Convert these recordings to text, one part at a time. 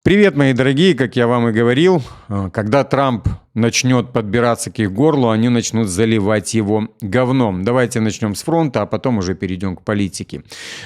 Привет, мои дорогие, как я вам и говорил, когда Трамп начнет подбираться к их горлу, они начнут заливать его говном. Давайте начнем с фронта, а потом уже перейдем к политике.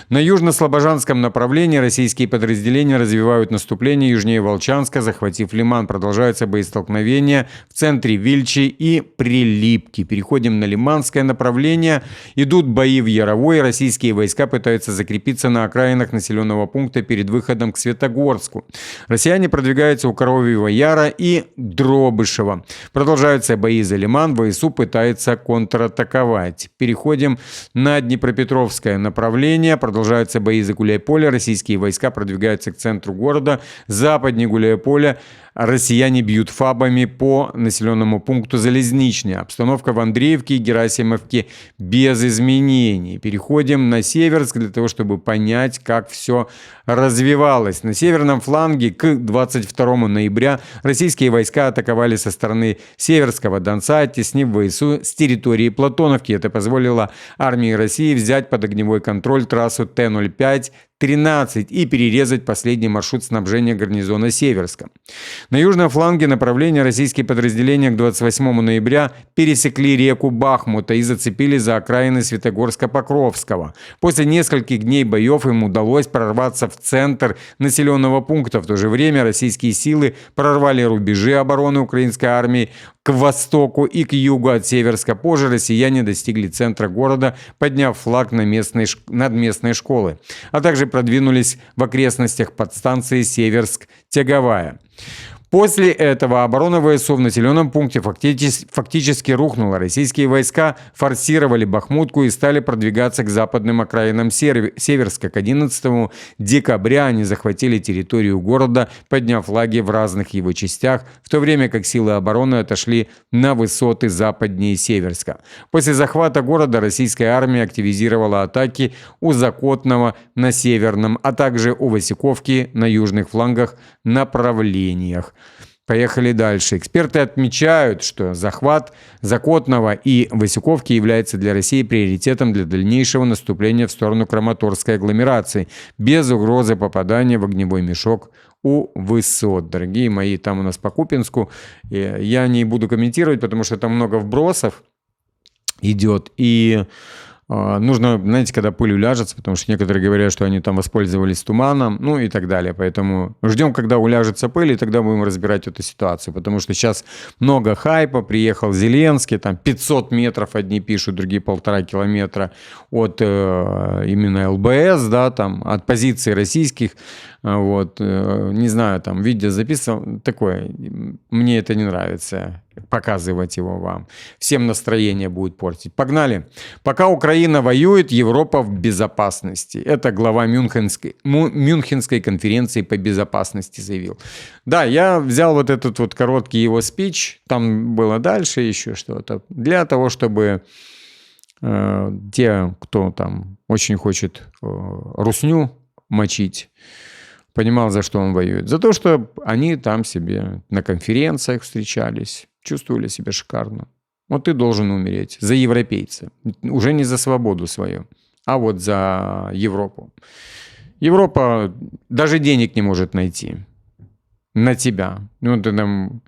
На южно-слобожанском направлении российские подразделения развивают наступление южнее Волчанска, захватив Лиман. Продолжаются боестолкновения в центре Вильчи и Прилипки. Переходим на лиманское направление. Идут бои в Яровой. Российские войска пытаются закрепиться на окраинах населенного пункта перед выходом к Светогорску. Россияне продвигаются у Коровьего Яра и Дробышева. Продолжаются бои за Лиман, ВСУ пытается контратаковать. Переходим на Днепропетровское направление. Продолжаются бои за Гуляйполе. Российские войска продвигаются к центру города. Западнее Гуляйполя россияне бьют фабами по населенному пункту Залезничный. Обстановка в Андреевке и Герасимовке без изменений. Переходим на Северск для того, чтобы понять, как все развивалось. На северном фланге к 22 ноября российские войска атаковали со стороны Северского Донца, оттеснив ВСУ с территории Платоновки. Это позволило армии России взять под огневой контроль трассу Т-05-13 и перерезать последний маршрут снабжения гарнизона Северска. На южном фланге направления российские подразделения к 28 ноября пересекли реку Бахмута и зацепили за окраины Светогорска-Покровского. После нескольких дней боев им удалось прорваться в центр населенного пункта. В то же время российские силы прорвали рубежи обороны украинской армии к востоку и к югу от Северска. Позже россияне достигли центра города, подняв флаг над местной школы, а также продвинулись в окрестностях подстанции Северск-Тяговая. После этого оборона ВСУ в населенном пункте фактически рухнула. Российские войска форсировали Бахмутку и стали продвигаться к западным окраинам Северска. К 11 декабря они захватили территорию города, подняв флаги в разных его частях, в то время как силы обороны отошли на высоты западнее Северска. После захвата города российская армия активизировала атаки у Закотного на северном, а также у Васюковки на южных флангах направлениях. Поехали дальше. Эксперты отмечают, что захват Закотного и Васюковки является для России приоритетом для дальнейшего наступления в сторону Краматорской агломерации, без угрозы попадания в огневой мешок у высот. Дорогие мои, там у нас по Купинску. Я не буду комментировать, потому что там много вбросов идет. И нужно, знаете, когда пыль уляжется, потому что некоторые говорят, что они там воспользовались туманом, ну и так далее. Поэтому ждем, когда уляжется пыль, и тогда будем разбирать эту ситуацию. Потому что сейчас много хайпа, приехал Зеленский, там 500 метров одни пишут, другие 1,5 километра от именно ЛБС, да, там, от позиций российских. Вот, не знаю, там видео записывал, такое, мне это не нравится, показывать его вам. Всем настроение будет портить. Погнали. Пока Украина воюет, Европа в безопасности. Это глава Мюнхенской конференции по безопасности заявил. Да, я взял вот этот вот короткий его спич, там было дальше еще что-то, для того, чтобы те, кто там очень хочет русню мочить, понимал, за что он воюет. За то, что они там себе на конференциях встречались, чувствовали себя шикарно. Вот ты должен умереть за европейца. Уже не за свободу свою, а вот за Европу. Европа даже денег не может найти на тебя. Ну, ты там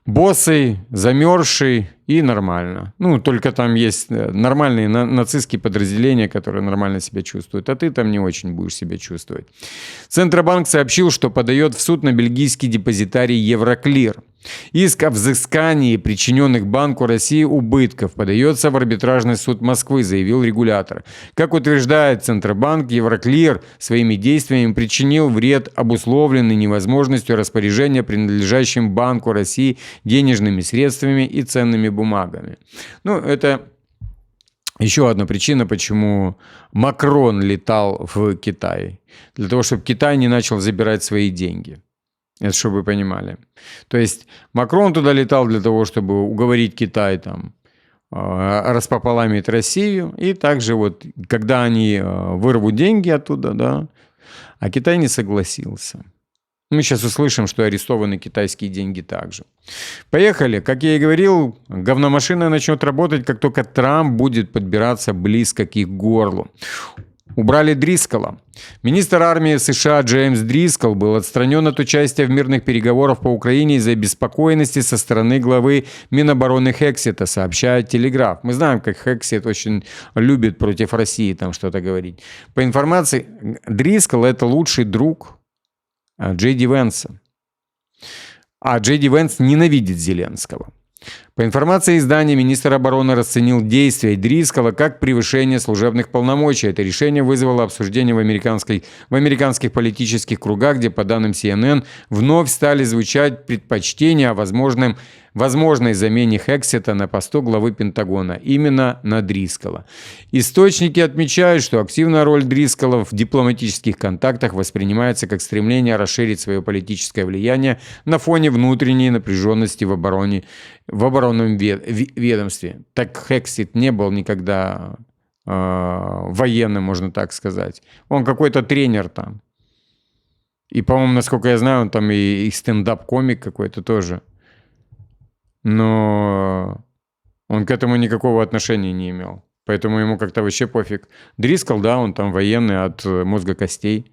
босый, замерзший и нормально. Ну, только там есть нормальные нацистские подразделения, которые нормально себя чувствуют, а ты там не очень будешь себя чувствовать. Центробанк сообщил, что подает в суд на бельгийский депозитарий Евроклир. Иск о взыскании причиненных Банку России убытков подается в арбитражный суд Москвы, заявил регулятор. Как утверждает Центробанк, Евроклир своими действиями причинил вред, обусловленный невозможностью распоряжения принадлежащим Банку России денежными средствами и ценными бумагами. Ну, это еще одна причина, почему Макрон летал в Китай. Для того, чтобы Китай не начал забирать свои деньги. Это чтобы вы понимали. То есть Макрон туда летал для того, чтобы уговорить Китай там распополамить Россию. И также вот, когда они вырвут деньги оттуда, да, а Китай не согласился. Мы сейчас услышим, что арестованы китайские деньги также. Поехали. Как я и говорил, говномашина начнет работать, как только Трамп будет подбираться близко к их горлу. Убрали Дрискола. Министр армии США Джеймс Дрискол был отстранен от участия в мирных переговорах по Украине из-за обеспокоенности со стороны главы Минобороны Хексета, сообщает Телеграф. Мы знаем, как Хексет очень любит против России там что-то говорить. По информации, Дрискол – это лучший друг Джей Ди Венса. А Джей Ди Венс ненавидит Зеленского. По информации издания, министр обороны расценил действия Дрискола как превышение служебных полномочий. Это решение вызвало обсуждение в американских политических кругах, где, по данным CNN, вновь стали звучать предпочтения о возможной замене Хексета на посту главы Пентагона, именно на Дрискола. Источники отмечают, что активная роль Дрискола в дипломатических контактах воспринимается как стремление расширить свое политическое влияние на фоне внутренней напряженности в оборонном ведомстве. Так Хексет не был никогда военным, можно так сказать. Он какой-то тренер там. И, по-моему, насколько я знаю, он там и стендап-комик какой-то тоже. Но он к этому никакого отношения не имел. Поэтому ему как-то вообще пофиг. Дрискол, да, он там военный от мозга костей.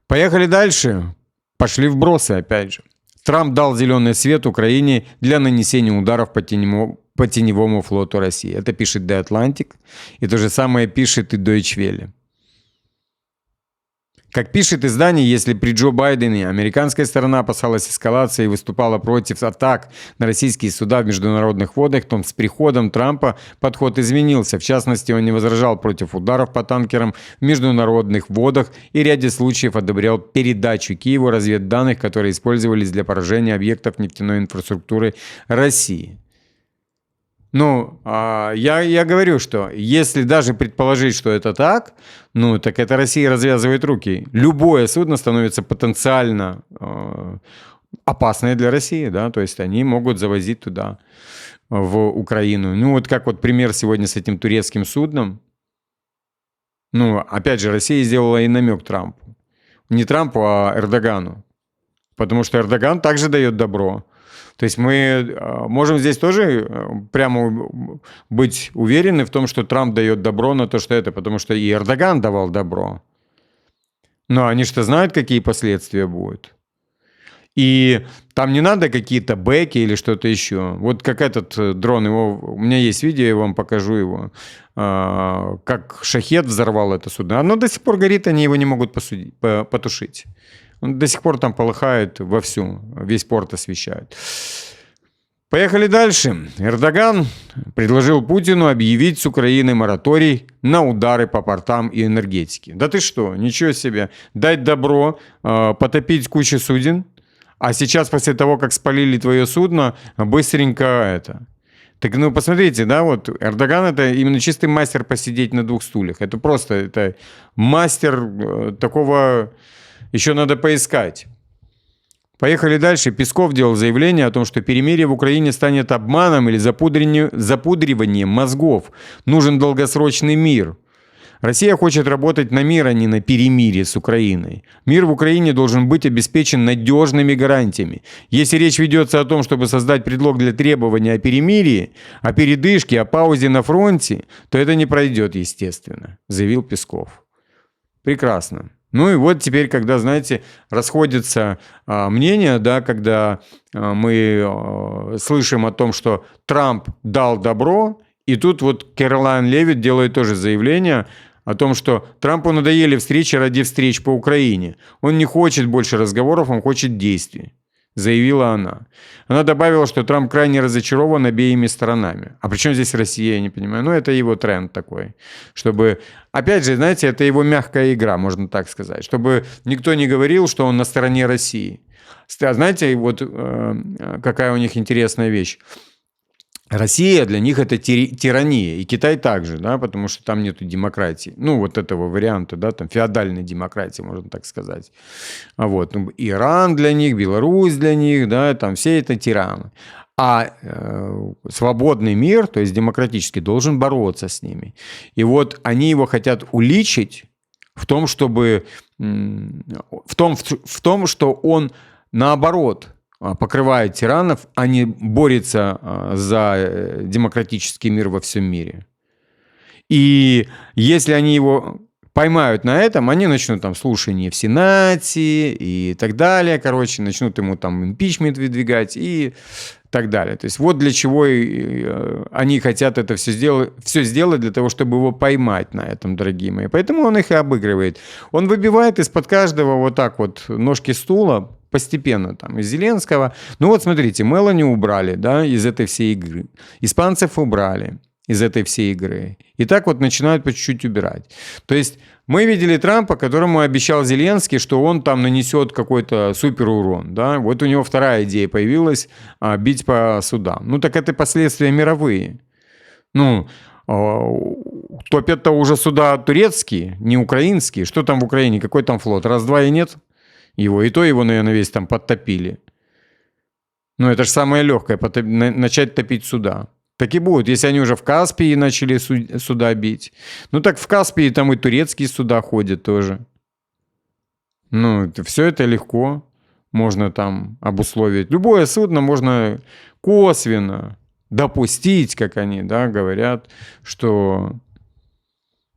Поехали дальше. Пошли вбросы опять же. Трамп дал зеленый свет Украине для нанесения ударов по теневому флоту России. Это пишет The Atlantic. И то же самое пишет и Deutsche Welle. Как пишет издание, если при Джо Байдене американская сторона опасалась эскалации и выступала против атак на российские суда в международных водах, то с приходом Трампа подход изменился. В частности, он не возражал против ударов по танкерам в международных водах и в ряде случаев одобрял передачу Киеву разведданных, которые использовались для поражения объектов нефтяной инфраструктуры России. Ну, я говорю, что если даже предположить, что это так, ну, так это Россия развязывает руки. Любое судно становится потенциально опасное для России, да, то есть они могут завозить туда, в Украину. Ну, вот как вот пример сегодня с этим турецким судном. Ну, опять же, Россия сделала и намек Трампу. Не Трампу, а Эрдогану. Потому что Эрдоган также дает добро. То есть мы можем здесь тоже прямо быть уверены в том, что Трамп дает добро на то, что это, потому что и Эрдоган давал добро. Но они что знают, какие последствия будут. И там не надо какие-то бэки или что-то еще. Вот как этот дрон, у меня есть видео, я вам покажу его, как «Шахед» взорвал это судно. Оно до сих пор горит, они его не могут потушить. Он до сих пор там полыхает вовсю, весь порт освещает. Поехали дальше. Эрдоган предложил Путину объявить с Украины мораторий на удары по портам и энергетике. Да ты что, ничего себе. Дать добро, потопить кучу суден, а сейчас после того, как спалили твое судно, быстренько это... Так, ну, посмотрите, да, вот Эрдоган – это именно чистый мастер посидеть на двух стульях. Это просто это мастер такого... Еще надо поискать. Поехали дальше. Песков делал заявление о том, что перемирие в Украине станет обманом или запудриванием мозгов. Нужен долгосрочный мир. Россия хочет работать на мир, а не на перемирие с Украиной. Мир в Украине должен быть обеспечен надежными гарантиями. Если речь ведется о том, чтобы создать предлог для требования о перемирии, о передышке, о паузе на фронте, то это не пройдет, естественно, заявил Песков. Прекрасно. Ну и вот теперь, когда, знаете, расходятся мнения, да, когда мы слышим о том, что Трамп дал добро, и тут вот Кэролайн Левитт делает тоже заявление о том, что Трампу надоели встречи ради встреч по Украине. Он не хочет больше разговоров, он хочет действий, заявила она. Она добавила, что Трамп крайне разочарован обеими сторонами. А при чем здесь Россия, я не понимаю. Ну, это его тренд такой. Чтобы, опять же, знаете, это его мягкая игра, можно так сказать. Чтобы никто не говорил, что он на стороне России. Знаете, вот какая у них интересная вещь. Россия для них это тирания, и Китай также, да, потому что там нету демократии. Ну, вот этого варианта, да, там феодальной демократии, можно так сказать. Вот. Ну, Иран для них, Беларусь для них, да, там все это тираны. А свободный мир, то есть демократический, должен бороться с ними. И вот они его хотят уличить в том, чтобы... в том, что он наоборот... покрывает тиранов, а не борется за демократический мир во всем мире. И если они его поймают на этом, они начнут там слушания в Сенате и так далее. Короче, начнут ему там импичмент выдвигать и так далее. То есть вот для чего они хотят это все сделать для того, чтобы его поймать на этом, дорогие мои. Поэтому он их и обыгрывает. Он выбивает из-под каждого вот так вот ножки стула постепенно там из Зеленского. Ну вот смотрите, Мелани убрали, да, из этой всей игры. Испанцев убрали из этой всей игры. И так вот начинают по чуть-чуть убирать. То есть мы видели Трампа, которому обещал Зеленский, что он там нанесет какой-то супер урон. Да? Вот у него вторая идея появилась – бить по судам. Ну так это последствия мировые. Ну, топят-то уже суда турецкие, не украинские. Что там в Украине? Какой там флот? Раз-два и нет его. И то его, наверное, весь там подтопили. Ну это же самое легкое – начать топить суда. Так и будет, если они уже в Каспии начали суда бить. Ну так в Каспии там и турецкие суда ходят тоже. Ну, все это легко можно там обусловить. Любое судно можно косвенно допустить, как они, да, говорят, что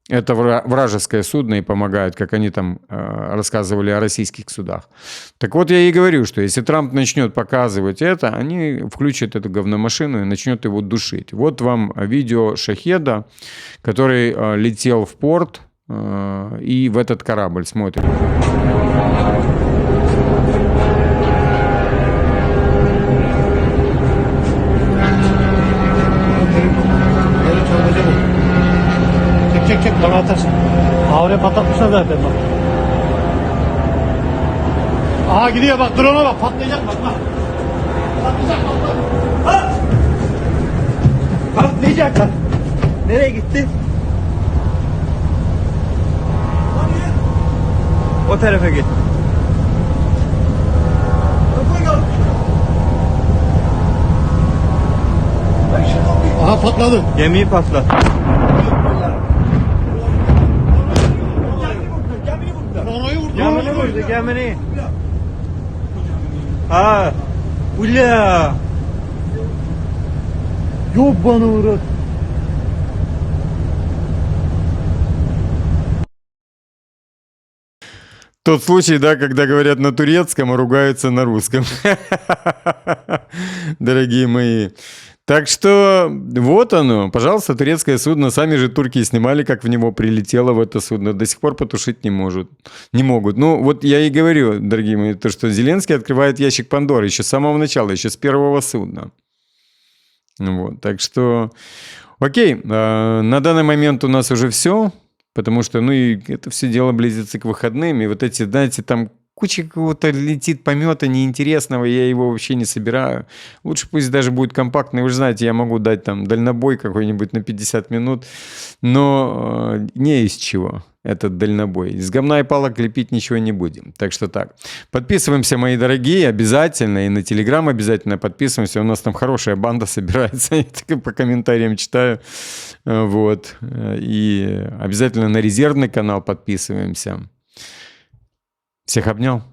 это вражеское судно и помогают, как они там рассказывали о российских судах. Так вот я и говорю, что если Трамп начнет показывать это, они включат эту говномашину и начнет его душить. Вот вам видео Шахеда, который летел в порт и в этот корабль смотрит. Çek bana atarsın. Havre patlatmışlar zaten bak. Aha gidiyor bak, drone'a bak, patlayacak bak. Patlayacak bak. Ha! Patlayacak bak. Nereye gitti? O tarafa git. Aha patladı. Gemiyi patlat. Gemini vurdu, gemini. Ha, uля. Ёбаный в рот. Тот случай, да, когда говорят на турецком, а ругаются на русском. Дорогие мои. Так что вот оно, пожалуйста, турецкое судно. Сами же турки снимали, как в него прилетело в это судно. До сих пор потушить не могут. Ну, вот я и говорю, дорогие мои, то, что Зеленский открывает ящик Пандоры еще с самого начала, еще с первого судна. Вот, так что, окей, на данный момент у нас уже все, потому что, ну, и это все дело близится к выходным, и вот эти, знаете, там куча какого-то летит помета неинтересного, я его вообще не собираю. Лучше пусть даже будет компактный. Вы же знаете, я могу дать там дальнобой какой-нибудь на 50 минут, но не из чего этот дальнобой. Из говна и палок лепить ничего не будем. Так что так. Подписываемся, мои дорогие, обязательно. И на Телеграм обязательно подписываемся. У нас там хорошая банда собирается. Я так по комментариям читаю. Вот. И обязательно на резервный канал подписываемся. Всех обнял.